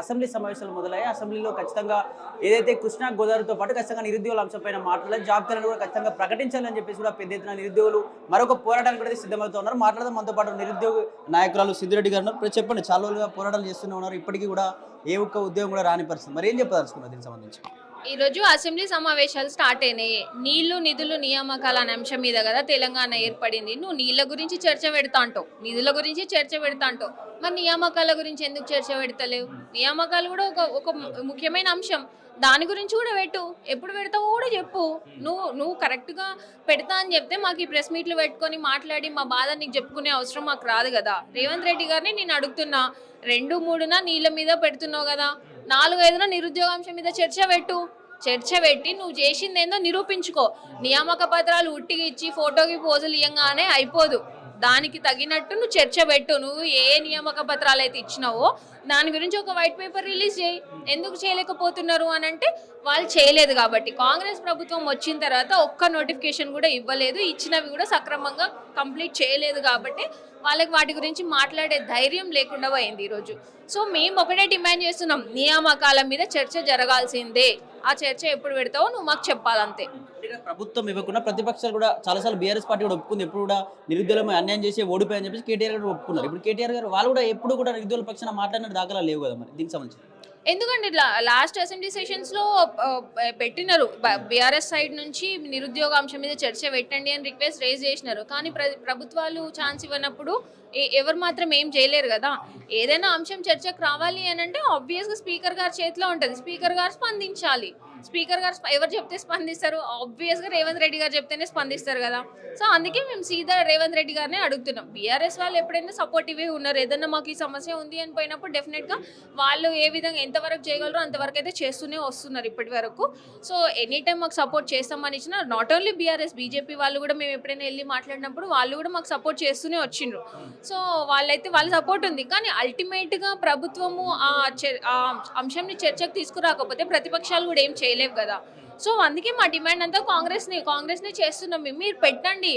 Assembly సమావేశాలు మొదలయ్యాయి. అసెంబ్లీలో ఖచ్చితంగా ఏదైతే కృష్ణా గోదావరితో పాటు ఖచ్చితంగా నిరుద్యోగుల అంశంపైన మాట్లాడాలి, జాబ్ క్యాలెండర్ కూడా ఖచ్చితంగా ప్రకటించాలని చెప్పేసి కూడా పెద్ద ఎత్తున నిరుద్యోగులు మరొక పోరాటానికి కూడా సిద్ధమవుతూ ఉన్నారు. మాట్లాడదాం మనతో పాటు నిరుద్యోగ నాయకురాలు సిద్ధిరెడ్డి గారు ఉన్నారు. ఇప్పుడు చెప్పండి, చాలా రోజులుగా పోరాటాలు చేస్తూనే ఉన్నారు, ఇప్పటికీ కూడా ఏ ఒక్క ఉద్యోగం కూడా రాని పరిస్థితి. మరి ఏం చెప్పదలుచుకున్నారు దీనికి సంబంధించి? ఈరోజు అసెంబ్లీ సమావేశాలు స్టార్ట్ అయినాయి. నీళ్లు, నిధులు, నియామకాల అనే అంశం మీద కదా తెలంగాణ ఏర్పడింది. నువ్వు నీళ్ల గురించి చర్చ పెడతా అంటావు, నిధుల గురించి చర్చ పెడతా అంటావు, మరి నియామకాల గురించి ఎందుకు చర్చ పెడతలేవు? నియామకాలు కూడా ఒక ఒక ముఖ్యమైన అంశం. దాని గురించి కూడా పెట్టు. ఎప్పుడు పెడతావో కూడా చెప్పు. నువ్వు కరెక్ట్గా పెడతా అని చెప్తే మాకు ఈ ప్రెస్ మీట్లు పెట్టుకొని మాట్లాడి మా బాధ నీకు చెప్పుకునే అవసరం మాకు రాదు కదా. రేవంత్ రెడ్డి గారిని నేను అడుగుతున్నా, 2-3న నీళ్ళ మీద పెడుతున్నావు కదా, 4-5న నిరుద్యోగాంశం మీద చర్చ పెట్టు. చర్చ పెట్టి నువ్వు చేసింది ఏందో నిరూపించుకో. నియామక పత్రాలు ఉట్టిగా ఇచ్చి ఫోటోకి పోజులు ఇయ్యంగానే అయిపోదు. దానికి తగినట్టు నువ్వు చర్చ పెట్టు. నువ్వు ఏ నియామక పత్రాలు అయితే ఇచ్చినావో దాని గురించి ఒక వైట్ పేపర్ రిలీజ్ చేయి. ఎందుకు చేయలేకపోతున్నారు అని అంటే వాళ్ళు చేయలేదు కాబట్టి. కాంగ్రెస్ ప్రభుత్వం వచ్చిన తర్వాత ఒక్క నోటిఫికేషన్ కూడా ఇవ్వలేదు, ఇచ్చినవి కూడా సక్రమంగా కంప్లీట్ చేయలేదు కాబట్టి వాళ్ళకి వాటి గురించి మాట్లాడే ధైర్యం లేకుండా పోయింది ఈరోజు. సో మేము ఒకటే డిమాండ్ చేస్తున్నాం, నియామకాల మీద చర్చ జరగాల్సిందే. ఆ చర్చ ఎప్పుడు పెడతావో నువ్వు మాకు చెప్పాలంతే. ప్రభుత్వం ఇవ్వకుండా ప్రతిపక్షాలు కూడా చాలాసార్లు బీఆర్ఎస్ పార్టీ కూడా ఒప్పుకుంది, ఎప్పుడు కూడా నిరుద్యోగులు అన్యాయం చేసి ఓడిపోయని చెప్పేసి కేటీఆర్ గారు ఒప్పుకున్నారు. ఇప్పుడు కేటీఆర్ గారు వాళ్ళు కూడా ఎప్పుడు కూడా నిరుద్యోగుల పక్షాన మాట్లాడిన దాఖలా లేవు కదా, మరి దీనికి సంబంధించి? ఎందుకంటే లాస్ట్ అసెంబ్లీ సెషన్స్లో పెట్టినారు, బీఆర్ఎస్ సైడ్ నుంచి నిరుద్యోగ అంశం మీద చర్చ పెట్టండి అని రిక్వెస్ట్ రేజ్ చేసినారు. కానీ ప్రభుత్వాలు ఛాన్స్ ఇవ్వనప్పుడు ఎవరు మాత్రం ఏం చేయలేరు కదా. ఏదైనా అంశం చర్చకు రావాలి అని అంటే ఆబ్వియస్గా స్పీకర్ గారి చేతిలో ఉంటుంది. స్పీకర్ గారు స్పందించాలి. స్పీకర్ గారు ఎవరు చెప్తే స్పందిస్తారు? ఆబ్వియస్గా రేవంత్ రెడ్డి గారు చెప్తేనే స్పందిస్తారు కదా. సో అందుకే మేము సీదా రేవంత్ రెడ్డి గారినే అడుగుతున్నాం. బీఆర్ఎస్ వాళ్ళు ఎప్పుడైనా సపోర్టివే ఉన్నారు. ఏదన్నా మాకు ఈ సమస్య ఉంది అని పోయినప్పుడు డెఫినెట్గా వాళ్ళు ఏ విధంగా ఎంతవరకు చేయగలరో అంతవరకు అయితే చేస్తూనే వస్తున్నారు ఇప్పటి వరకు. సో ఎనీ టైం మాకు సపోర్ట్ చేస్తామని ఇచ్చిన నాట్ ఓన్లీ బీఆర్ఎస్, బీజేపీ వాళ్ళు కూడా మేము ఎప్పుడైనా వెళ్ళి మాట్లాడినప్పుడు వాళ్ళు కూడా మాకు సపోర్ట్ చేస్తూనే వచ్చిండ్రు. సో వాళ్ళ సపోర్ట్ ఉంది. కానీ అల్టిమేట్గా ప్రభుత్వము ఆ అంశంని చర్చకు తీసుకురాకపోతే ప్రతిపక్షాలు కూడా ఏం చేయలేవు కదా. సో అందుకే మా డిమాండ్ అంతా కాంగ్రెస్ని చేస్తున్నాం. మీరు పెట్టండి,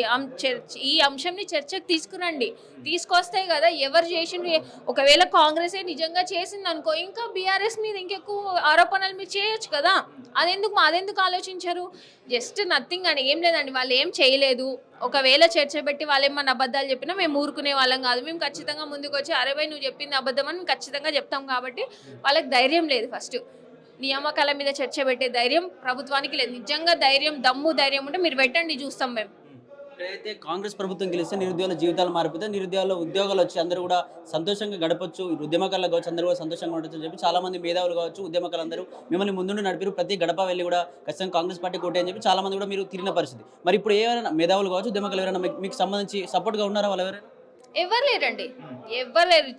ఈ అంశంని చర్చకు తీసుకురండి. తీసుకొస్తే కదా ఎవరు చేసిండ్రు. ఒకవేళ కాంగ్రెసే నిజంగా చేసింది అనుకో, ఇంకా బీఆర్ఎస్ మీద ఇంకెక్కువ ఆరోపణలు మీరు చేయొచ్చు కదా. అదెందుకు ఆలోచించారు? జస్ట్ నథింగ్ అని ఏం లేదండి, వాళ్ళు ఏం చేయలేదు. ఒకవేళ చర్చ పెట్టి వాళ్ళు ఏమన్నా అబద్ధాలు చెప్పినా మేము ఊరుకునే వాళ్ళం కాదు. మేము ఖచ్చితంగా ముందుకు వచ్చి అరే భయ్ నువ్వు చెప్పింది అబద్ధం అని ఖచ్చితంగా చెప్తాం. కాబట్టి వాళ్ళకి ధైర్యం లేదు. ఫస్ట్ నియామకాల మీద చర్చ పెట్టే ధైర్యం ప్రభుత్వానికి లేదు. నిజంగా ధైర్యం ఉంటే మీరు పెట్టండి, చూస్తాం మేము. అయితే కాంగ్రెస్ ప్రభుత్వం గెలిస్తే నిరుద్యోగుల జీవితాలు మారిపోతే నిరుద్యోగుల ఉద్యోగాలు వచ్చి అందరూ కూడా సంతోషంగా గడపచ్చు, ఉద్యమకారులు కావచ్చు అందరూ కూడా సంతోషంగా ఉండొచ్చు అని చెప్పి చాలా మంది మేధావులు కావచ్చు ఉద్యమకారులు అందరూ మిమ్మల్ని ముందుండి నడిపారు. ప్రతి గడప వెళ్ళి కూడా ఖచ్చితంగా కాంగ్రెస్ పార్టీ కోటే అని చెప్పి చాలా మంది కూడా మీరు తిరిగిన పరిస్థితి. మరి ఇప్పుడు ఎవరైనా మేధావులు కావచ్చు ఉద్యమకారులు ఎవరైనా మీకు సంబంధించి సపోర్ట్గా ఉన్నారా? వాళ్ళు ఎవరైనా ఎవరు లేరండి, ఎవరు లేరు.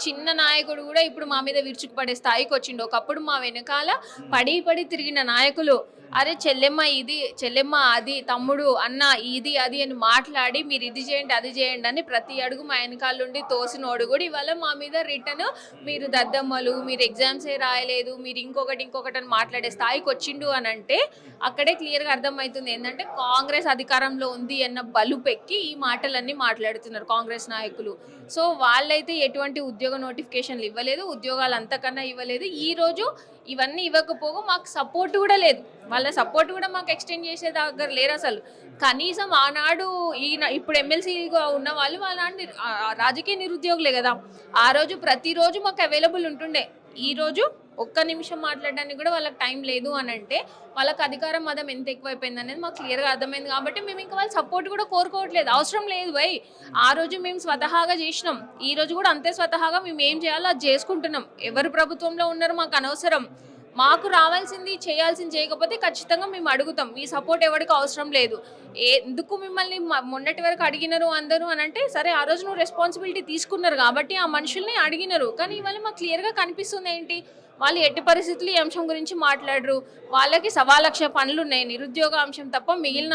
చిన్న నాయకుడు కూడా ఇప్పుడు మా మీద విరుచుకుపడే స్థాయికి వచ్చిండు. ఒకప్పుడు మా వెనకాల పడి తిరిగిన నాయకులు అరే చెల్లెమ్మ అది, తమ్ముడు అన్న ఇది అది అని మాట్లాడి మీరు ఇది చేయండి అది చేయండి అని ప్రతి అడుగు మా వెనకాలండి తోసినోడు కూడా ఇవాళ మా మీద రిటర్న్ మీరు దద్దమ్మలు, మీరు ఎగ్జామ్సే రాయలేదు, మీరు ఇంకొకటి అని మాట్లాడే స్థాయికి వచ్చిండు అని అంటే అక్కడే క్లియర్గా అర్థమవుతుంది ఏంటంటే కాంగ్రెస్ అధికారంలో ఉంది అన్న బలుపెక్కి ఈ మాటలన్నీ మాట్లాడుతున్నారు కాంగ్రెస్ నాయకులు. సో వాళ్ళైతే ఎటువంటి ఉద్యోగ నోటిఫికేషన్లు ఇవ్వలేదు, ఉద్యోగాలు అంతకన్నా ఇవ్వలేదు. ఈరోజు ఇవన్నీ ఇవ్వకపోగా మాకు సపోర్ట్ కూడా లేదు. వాళ్ళ సపోర్ట్ కూడా మాకు ఎక్స్టెండ్ చేసే దగ్గర లేరు అసలు. కనీసం ఆనాడు ఇప్పుడు ఎమ్మెల్సీగా ఉన్న వాళ్ళు వాళ్ళ రాజకీయ నిరుద్యోగులే కదా. ఆ రోజు ప్రతిరోజు మాకు అవైలబుల్ ఉంటుండే. ఈరోజు ఒక్క నిమిషం మాట్లాడడానికి కూడా వాళ్ళకి టైం లేదు అని అంటే వాళ్ళకి అధికారం మదం ఎంత ఎక్కువైపోయింది అనేది మాకు క్లియర్గా అర్థమైంది. కాబట్టి మేము ఇంకా వాళ్ళ సపోర్ట్ కూడా కోరుకోవట్లేదు, అవసరం లేదు భయ్. ఆ రోజు మేము స్వతహాగా చేసినాం, ఈ రోజు కూడా అంతే స్వతహాగా మేము ఏం చేయాలో అది చేసుకుంటున్నాం. ఎవరు ప్రభుత్వంలో ఉన్నారో మాకు అనవసరం. మాకు రావాల్సింది చేయాల్సింది చేయకపోతే ఖచ్చితంగా మేము అడుగుతాం. మీ సపోర్ట్ ఎవరికి అవసరం లేదు. ఎందుకు మిమ్మల్ని మొన్నటి వరకు అడిగినారు అందరూ అని అంటే సరే ఆ రోజు నువ్వు రెస్పాన్సిబిలిటీ తీసుకున్నారు కాబట్టి ఆ మనుషుల్ని అడిగినారు. కానీ ఇవాళ మాకు క్లియర్గా కనిపిస్తుంది ఏంటి, వాళ్ళు ఎట్టి పరిస్థితులు ఈ అంశం గురించి మాట్లాడరు. వాళ్ళకి 1,00,000 పనులు ఉన్నాయి. నిరుద్యోగ అంశం తప్ప మిగిలిన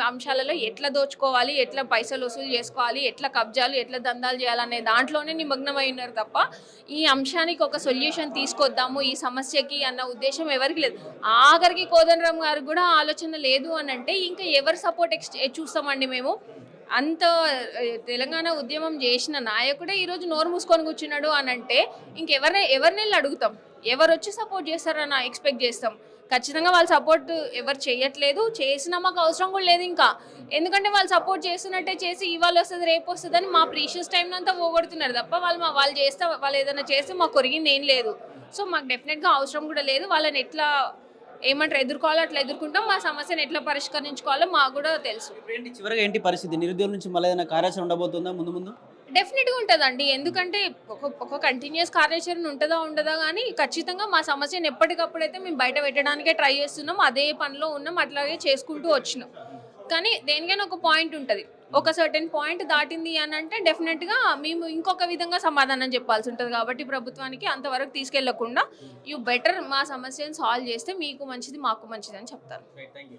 అంశాలలో ఎట్లా దోచుకోవాలి, ఎట్లా పైసలు వసూలు చేసుకోవాలి, ఎట్లా కబ్జాలు, ఎట్లా దందాలు చేయాలనే దాంట్లోనే నిమగ్నమై ఉన్నారు తప్ప ఈ అంశానికి ఒక సొల్యూషన్ తీసుకొద్దాము ఈ సమస్యకి అన్న ఉద్దేశం ఎవరికి లేదు. ఆఖరికి కోదండరామ్ గారికి కూడా ఆలోచన లేదు అని అంటే ఇంకా ఎవరు సపోర్ట్ చూస్తామండి మేము. అంత తెలంగాణ ఉద్యమం చేసిన నాయకుడే ఈరోజు నోరు మూసుకొని కూర్చున్నాడు అని అంటే ఎవరిని అడుగుతాం, ఎవరు వచ్చి సపోర్ట్ చేస్తారని ఎక్స్పెక్ట్ చేస్తాం. ఖచ్చితంగా వాళ్ళు సపోర్ట్ ఎవరు చేయట్లేదు, చేసినా మాకు అవసరం కూడా లేదు ఇంకా. ఎందుకంటే వాళ్ళు సపోర్ట్ చేస్తున్నట్టే చేసి ఇవాళ వస్తుంది రేపు వస్తుంది అని మా ప్రీషియస్ టైం అంతా పోగొడుతున్నారు తప్ప వాళ్ళు ఏదైనా చేస్తే మాకు కొరిగింది ఏం లేదు. సో మాకు డెఫినెట్గా అవసరం కూడా లేదు. వాళ్ళని ఎట్లా ఎదుర్కోవాలో అట్లా ఎదుర్కొంటాం. మా సమస్యను ఎట్లా పరిష్కరించుకోవాలో మాకు కూడా తెలుసు. చివరిగా ఏంటి పరిస్థితి, నిరుద్యోగుల నుంచి మళ్ళీ ఏదైనా కార్యాచరణ ఉండబోతుందా ముందు ముందు? డెఫినెట్గా ఉంటుందండి. ఎందుకంటే ఒక కంటిన్యూస్ కార్యాచరణ ఉండదా కానీ ఖచ్చితంగా మా సమస్యను ఎప్పటికప్పుడైతే మేము బయట పెట్టడానికే ట్రై చేస్తున్నాం, అదే పనిలో ఉన్నాం, అట్లాగే చేసుకుంటూ వచ్చినాం. కానీ దేనికైనా ఒక పాయింట్ ఉంటుంది. ఒక సర్టెన్ పాయింట్ దాటింది అని అంటే డెఫినెట్గా మేము ఇంకొక విధంగా సమాధానం చెప్పాల్సి ఉంటుంది. కాబట్టి ప్రభుత్వానికి అంతవరకు తీసుకెళ్లకుండా యూ బెటర్ మా సమస్యను సాల్వ్ చేస్తే మీకు మంచిది మాకు మంచిది అని చెప్తారు. Thank you.